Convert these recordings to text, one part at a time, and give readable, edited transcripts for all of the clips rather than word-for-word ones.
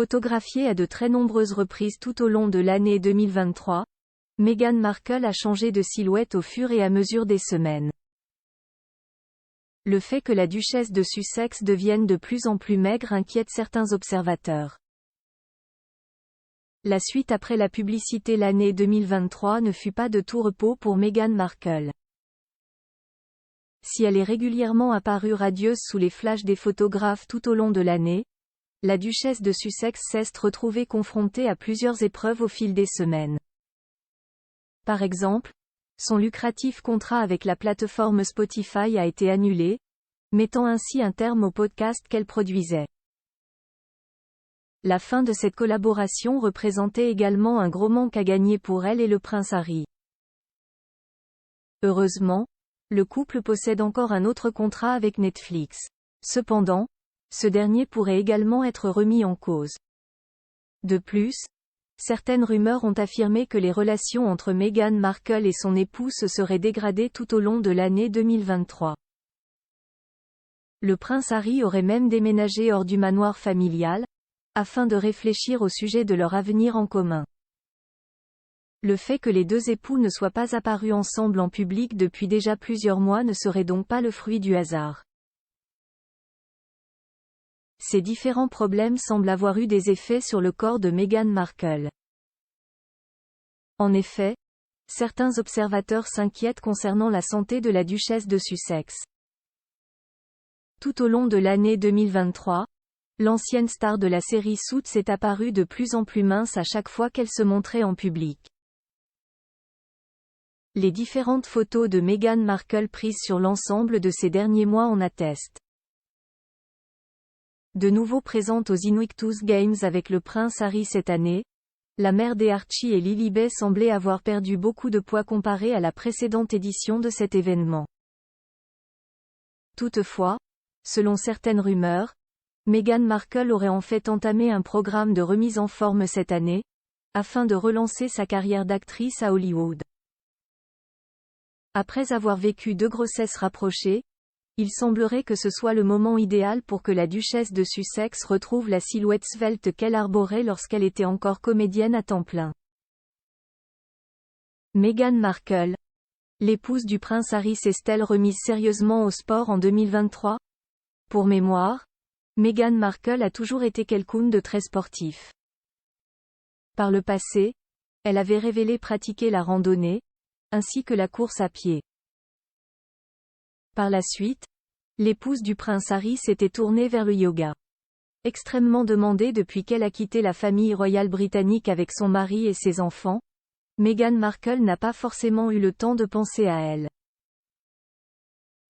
Photographiée à de très nombreuses reprises tout au long de l'année 2023, Meghan Markle a changé de silhouette au fur et à mesure des semaines. Le fait que la duchesse de Sussex devienne de plus en plus maigre inquiète certains observateurs. La suite après la publicité l'année 2023 ne fut pas de tout repos pour Meghan Markle. Si elle est régulièrement apparue radieuse sous les flashs des photographes tout au long de l'année, la duchesse de Sussex s'est retrouvée confrontée à plusieurs épreuves au fil des semaines. Par exemple, son lucratif contrat avec la plateforme Spotify a été annulé, mettant ainsi un terme au podcast qu'elle produisait. La fin de cette collaboration représentait également un gros manque à gagner pour elle et le prince Harry. Heureusement, le couple possède encore un autre contrat avec Netflix. Cependant, ce dernier pourrait également être remis en cause. De plus, certaines rumeurs ont affirmé que les relations entre Meghan Markle et son époux se seraient dégradées tout au long de l'année 2023. Le prince Harry aurait même déménagé hors du manoir familial, afin de réfléchir au sujet de leur avenir en commun. Le fait que les deux époux ne soient pas apparus ensemble en public depuis déjà plusieurs mois ne serait donc pas le fruit du hasard. Ces différents problèmes semblent avoir eu des effets sur le corps de Meghan Markle. En effet, certains observateurs s'inquiètent concernant la santé de la duchesse de Sussex. Tout au long de l'année 2023, l'ancienne star de la série Suits est apparue de plus en plus mince à chaque fois qu'elle se montrait en public. Les différentes photos de Meghan Markle prises sur l'ensemble de ces derniers mois en attestent. De nouveau présente aux Invictus Games avec le prince Harry cette année, la mère des Archie et Lilibet semblait avoir perdu beaucoup de poids comparé à la précédente édition de cet événement. Toutefois, selon certaines rumeurs, Meghan Markle aurait en fait entamé un programme de remise en forme cette année, afin de relancer sa carrière d'actrice à Hollywood. Après avoir vécu 2 grossesses rapprochées, il semblerait que ce soit le moment idéal pour que la duchesse de Sussex retrouve la silhouette svelte qu'elle arborait lorsqu'elle était encore comédienne à temps plein. Meghan Markle, l'épouse du prince Harry, s'est-elle remise sérieusement au sport en 2023 ? Pour mémoire, Meghan Markle a toujours été quelqu'un de très sportif. Par le passé, elle avait révélé pratiquer la randonnée, ainsi que la course à pied. Par la suite, l'épouse du prince Harry s'était tournée vers le yoga. Extrêmement demandée depuis qu'elle a quitté la famille royale britannique avec son mari et ses enfants, Meghan Markle n'a pas forcément eu le temps de penser à elle.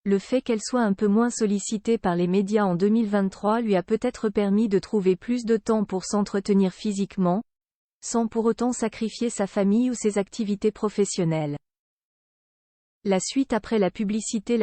Le fait qu'elle soit un peu moins sollicitée par les médias en 2023 lui a peut-être permis de trouver plus de temps pour s'entretenir physiquement, sans pour autant sacrifier sa famille ou ses activités professionnelles. La suite après la publicité.